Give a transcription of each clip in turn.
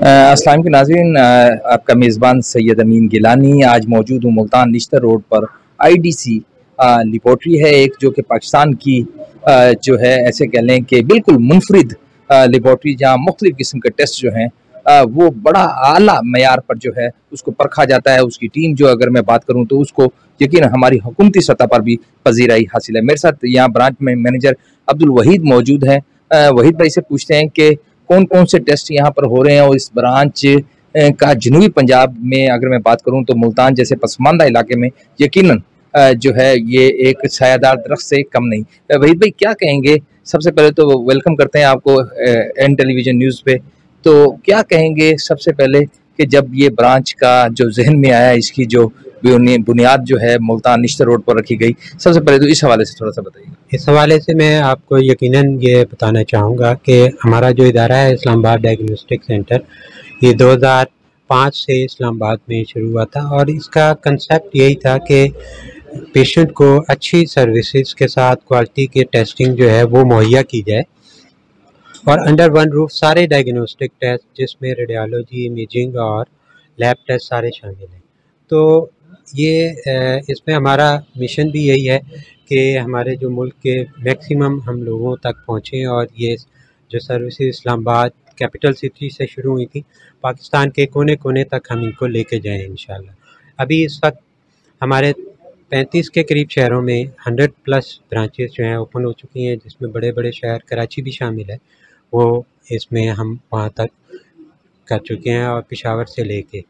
अस्सलाम के नाज़रीन, आपका मेज़बान सैयद अमीन गिलानी आज मौजूद हूँ मुल्तान निश्तर रोड पर। आईडीसी लेबॉर्ट्री है एक, जो कि पाकिस्तान की जो है ऐसे कह लें कि बिल्कुल मुनफरिद लेबॉर्ट्री, जहाँ मुख्तलिफ़ किस्म के टेस्ट जो हैं वो बड़ा आला मयार पर जो है उसको परखा जाता है। उसकी टीम जो, अगर मैं बात करूँ तो उसको यकीन हमारी हुकूमती सतह पर भी पजीराई हासिल है। मेरे साथ यहाँ ब्रांच में मैनेजर अब्दुल वहीद मौजूद हैं। वहीद भाई से पूछते हैं कि कौन कौन से टेस्ट यहाँ पर हो रहे हैं, और इस ब्रांच का जनूबी पंजाब में अगर मैं बात करूँ तो मुल्तान जैसे पसमानदा इलाके में यकीनन जो है ये एक सायादार दरख्त से कम नहीं। वहीद भाई क्या कहेंगे? सबसे पहले तो वेलकम करते हैं आपको एन टेलीविजन न्यूज़ पे। तो क्या कहेंगे सबसे पहले कि जब ये ब्रांच का जो जहन में आया, इसकी जो बुनियाद जो है मुल्तान निश्तर रोड पर रखी गई, सबसे पहले तो इस हवाले से थोड़ा सा बताइए। इस हवाले से मैं आपको यकीनन ये बताना चाहूँगा कि हमारा जो इदारा है इस्लामाबाद डायग्नोस्टिक सेंटर, ये 2005 से इस्लामाबाद में शुरू हुआ था और इसका कंसेप्ट यही था कि पेशेंट को अच्छी सर्विसेज के साथ क्वालिटी के टेस्टिंग जो है वो मुहैया की जाए और अंडर वन रूफ सारे डायग्नोस्टिक टेस्ट जिसमें रेडियोलॉजी, इमेजिंग और लैब टेस्ट सारे शामिल हैं। तो ये इसमें हमारा मिशन भी यही है कि हमारे जो मुल्क के मैक्सिमम हम लोगों तक पहुँचें और ये जो सर्विसेज इस्लामाबाद कैपिटल सिटी से शुरू हुई थी, पाकिस्तान के कोने-कोने तक हम इनको लेके जाएँ इंशाल्लाह। अभी इस वक्त हमारे 35 के करीब शहरों में 100 प्लस ब्रांचेस जो हैं ओपन हो चुकी हैं, जिसमें बड़े-बड़े शहर कराची भी शामिल है। वो इसमें हम वहाँ तक कर चुके हैं और पेशावर से लेके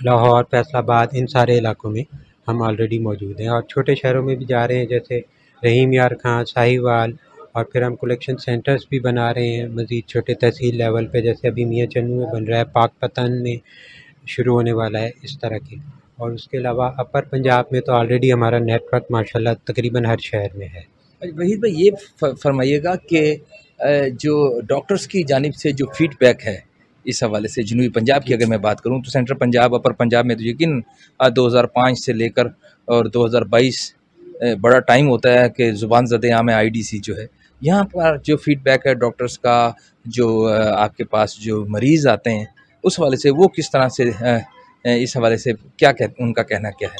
लाहौर, फैसलाबाद, इन सारे इलाकों में हम ऑलरेडी मौजूद हैं और छोटे शहरों में भी जा रहे हैं, जैसे रहीम यार खां, साहिवाल, और फिर हम कलेक्शन सेंटर्स भी बना रहे हैं मज़ीद छोटे तहसील लेवल पे, जैसे अभी मियाँ चन्नू में बन रहा है, पाकपतन में शुरू होने वाला है, इस तरह के। और उसके अलावा अपर पंजाब में तो ऑलरेडी हमारा नेटवर्क माशाल्लाह तकरीबन हर शहर में है। वहीद भाई ये फरमाइएगा कि जो डॉक्टर्स की जानिब से जो फीडबैक है इस हवाले से, जनूबी पंजाब की अगर मैं बात करूं तो सेंट्रल पंजाब, अपर पंजाब में तो यकीन 2005 से लेकर और 2022 बड़ा टाइम होता है कि ज़ुबान ज़द आम आईडीसी जो है, यहाँ पर जो फीडबैक है डॉक्टर्स का, जो आपके पास जो मरीज़ आते हैं उस हवाले से, वो किस तरह से इस हवाले से क्या उनका कहना क्या है?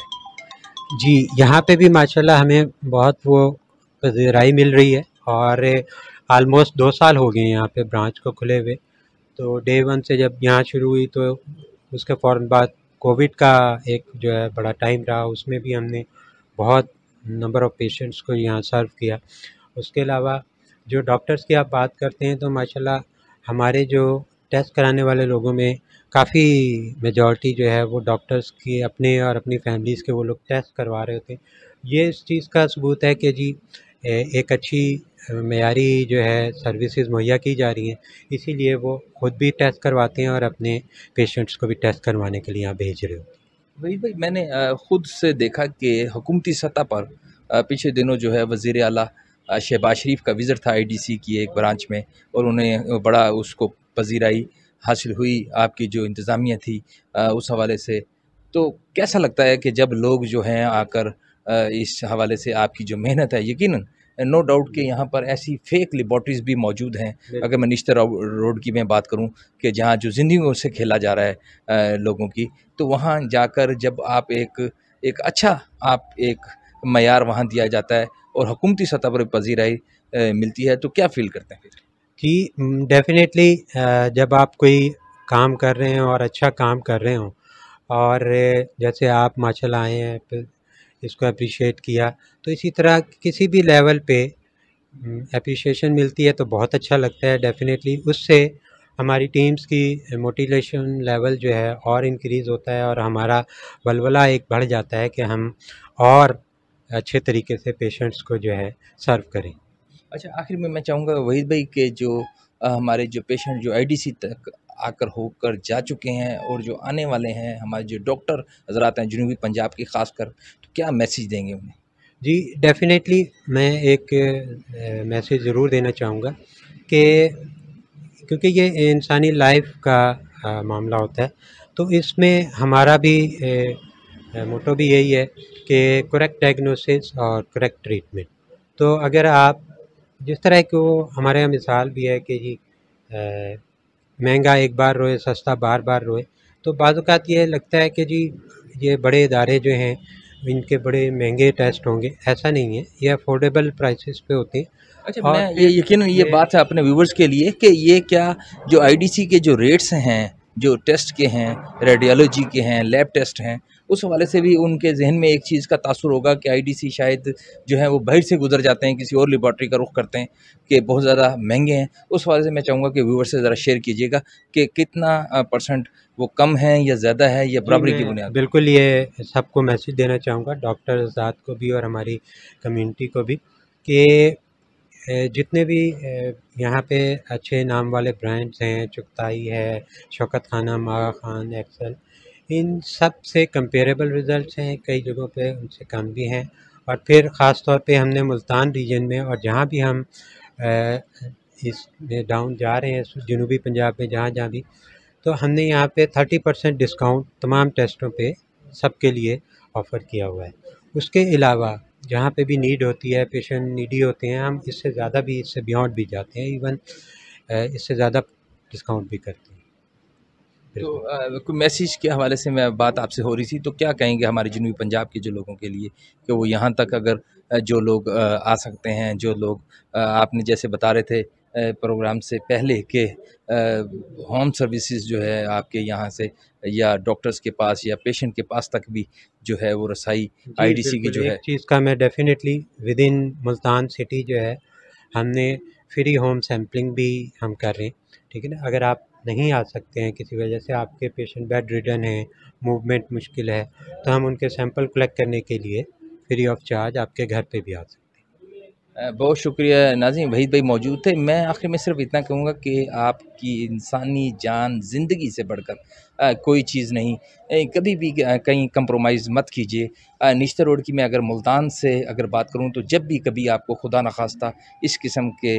जी, यहाँ पे भी माशाल्लाह हमें बहुत वो पज़ीराई मिल रही है और ऑलमोस्ट 2 साल हो गए हैं यहाँ पे ब्रांच को खुले हुए। तो डे वन से जब यहाँ शुरू हुई तो उसके फ़ौरन बाद कोविड का एक जो है बड़ा टाइम रहा, उसमें भी हमने बहुत नंबर ऑफ़ पेशेंट्स को यहाँ सर्व किया। उसके अलावा जो डॉक्टर्स की आप बात करते हैं तो माशाल्लाह हमारे जो टेस्ट कराने वाले लोगों में काफ़ी मेजॉरिटी जो है वो डॉक्टर्स की अपने और अपनी फैमिलीज़ के वो लोग टेस्ट करवा रहे होते हैं। ये इस चीज़ का सबूत है कि जी एक अच्छी मेयारी जो है सर्विसेज मुहैया की जा रही हैं, इसीलिए वो खुद भी टेस्ट करवाते हैं और अपने पेशेंट्स को भी टेस्ट करवाने के लिए यहाँ भेज रहे होते हैं। वही भाई मैंने खुद से देखा कि हुकूमती सतह पर पिछले दिनों जो है वज़ीर आला शहबाज शरीफ का विज़िट था आईडीसी की एक ब्रांच में, और उन्हें बड़ा उसको पजीराई हासिल हुई आपकी जो इंतज़ामिया थी उस हवाले से। तो कैसा लगता है कि जब लोग जो हैं आकर इस हवाले से आपकी जो मेहनत है, यकीनन नो डाउट कि यहाँ पर ऐसी फेक लेबॉर्ट्रीज़ भी मौजूद हैं। अगर मैं निश्तर रोड की मैं बात करूँ कि जहाँ जो ज़िंदगियों से खेला जा रहा है लोगों की, तो वहाँ जाकर जब आप एक एक अच्छा आप एक मयार वहाँ दिया जाता है और हुकूमती सतह पर पजीराई मिलती है, तो क्या फ़ील करते हैं फिर? जी, डेफ़िनेटली जब आप कोई काम कर रहे हैं और अच्छा काम कर रहे हों और जैसे आप माशाल्लाह आए हैं फिर इसको एप्रिशिएट किया, तो इसी तरह किसी भी लेवल पे एप्रिशिएशन मिलती है तो बहुत अच्छा लगता है डेफ़िनेटली। उससे हमारी टीम्स की मोटिवेशन लेवल जो है और इंक्रीज़ होता है और हमारा वलवला एक बढ़ जाता है कि हम और अच्छे तरीके से पेशेंट्स को जो है सर्व करें। अच्छा, आखिर में मैं चाहूँगा वहीद भाई के जो हमारे जो पेशेंट जो आईडीसी तक आकर होकर जा चुके हैं और जो आने वाले हैं, हमारे जो डॉक्टर हज़रात हैं जनूबी पंजाब के ख़ासकर, तो क्या मैसेज देंगे उन्हें? जी, डेफ़िनेटली मैं एक मैसेज ज़रूर देना चाहूँगा कि क्योंकि ये इंसानी लाइफ का मामला होता है, तो इसमें हमारा भी मोटो भी यही है कि करेक्ट डायग्नोसिस और करेक्ट ट्रीटमेंट। तो अगर आप जिस तरह की वो हमारे यहाँ मिसाल भी है कि जी महंगा एक बार रोए, सस्ता बार बार रोए। तो बाज़-औक़ात ये लगता है कि जी ये बड़े इदारे जो हैं इनके बड़े महंगे टेस्ट होंगे, ऐसा नहीं है, ये अफोर्डेबल प्राइसेस पे होते हैं। अच्छा, और मैं ये फिर यकीनन ये ये बात है अपने व्यूवर्स के लिए कि ये क्या जो आईडीसी के जो रेट्स हैं, जो टेस्ट के हैं, रेडियोलॉजी के हैं, लैब टेस्ट हैं, उस हवाले से भी उनके ज़हन में एक चीज़ का तासुर होगा कि आईडीसी शायद जो है वो बाहर से गुज़र जाते हैं, किसी और लैबोरेटरी का रुख करते हैं कि बहुत ज़्यादा महँगे हैं। उस हवाले से मैं चाहूँगा कि व्यूअर्स से ज़रा शेयर कीजिएगा कि कितना परसेंट वो कम है या ज़्यादा है या जी, बराबरी की मैं बुनियाद पर? बिल्कुल ये सबको मैसेज देना चाहूँगा, डॉक्टर हज़रात को भी और हमारी कम्युनिटी को भी, कि जितने भी यहाँ पे अच्छे नाम वाले ब्रांड्स हैं, चुगताई है, शौकत खाना, मागा खान, एक्सेल, इन सब से कंपेरेबल रिज़ल्ट्स हैं, कई जगहों पे उनसे कम भी हैं। और फिर ख़ास तौर पे हमने मुल्तान रीजन में और जहाँ भी हम अ, इसमें डाउन जा रहे हैं, जनूबी पंजाब में जहाँ-जहाँ भी, तो हमने यहाँ पे 30% डिस्काउंट तमाम टेस्टों पे सबके लिए ऑफ़र किया हुआ है। उसके अलावा जहाँ पे भी नीड होती है, पेशेंट नीडी होते हैं, हम इससे ज़्यादा भी, इससे बियॉन्ड भी जाते हैं, इवन इससे ज़्यादा डिस्काउंट भी करते हैं। तो बिल्कुल। कोई मैसेज के हवाले से मैं बात आपसे हो रही थी, तो क्या कहेंगे हमारे जनूबी पंजाब के जो लोगों के लिए कि वो यहाँ तक अगर जो लोग आ सकते हैं, जो लोग आपने जैसे बता रहे थे प्रोग्राम से पहले कि होम सर्विसेज जो है आपके यहाँ से या डॉक्टर्स के पास या पेशेंट के पास तक भी जो है वो रसाई जी, आईडीसी की बिल्कुल, जो एक है। चीज़ का मैं डेफ़िनेटली विदिन मुल्तान सिटी जो है, हमने फ्री होम सैंपलिंग भी हम कर रहे हैं, ठीक है ना? अगर आप नहीं आ सकते हैं, किसी वजह से आपके पेशेंट बेड रिडन हैं, मूवमेंट मुश्किल है, तो हम उनके सैंपल कलेक्ट करने के लिए फ्री ऑफ चार्ज आपके घर पे भी आ सकते हैं। बहुत शुक्रिया नाज़िम, वहीद भाई मौजूद थे। मैं आखिर में सिर्फ इतना कहूँगा कि आपकी इंसानी जान ज़िंदगी से बढ़कर कोई चीज़ नहीं। कभी भी कहीं कंप्रोमाइज़ मत कीजिए। निश्तर रोड की मैं अगर मुल्तान से अगर बात करूँ तो जब भी कभी आपको खुदा न खास्ता इस किस्म के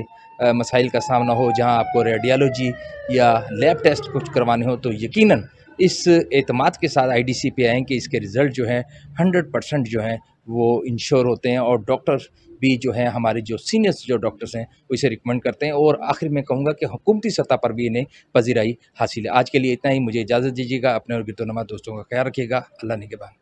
मसाइल का सामना हो, जहाँ आपको रेडियोलॉजी या लैब टेस्ट कुछ करवाने हो, तो यकीनन इस एतमाद के साथ आईडीसी पे आएँ कि इसके रिज़ल्ट जो हैं 100% जो हैं वो इंश्योर होते हैं और डॉक्टर भी जो हैं हमारे जो सीनियर्स जो डॉक्टर्स हैं वो इसे रिकमेंड करते हैं और आखिर में कहूँगा कि हुकूमती सतह पर भी इन्हें पज़ीराई हासिल है। आज के लिए इतना ही, मुझे इजाज़त दीजिएगा। अपने और गिरदोनमा दोस्तों का ख्याल रखिएगा। अल्लाह निगहबान।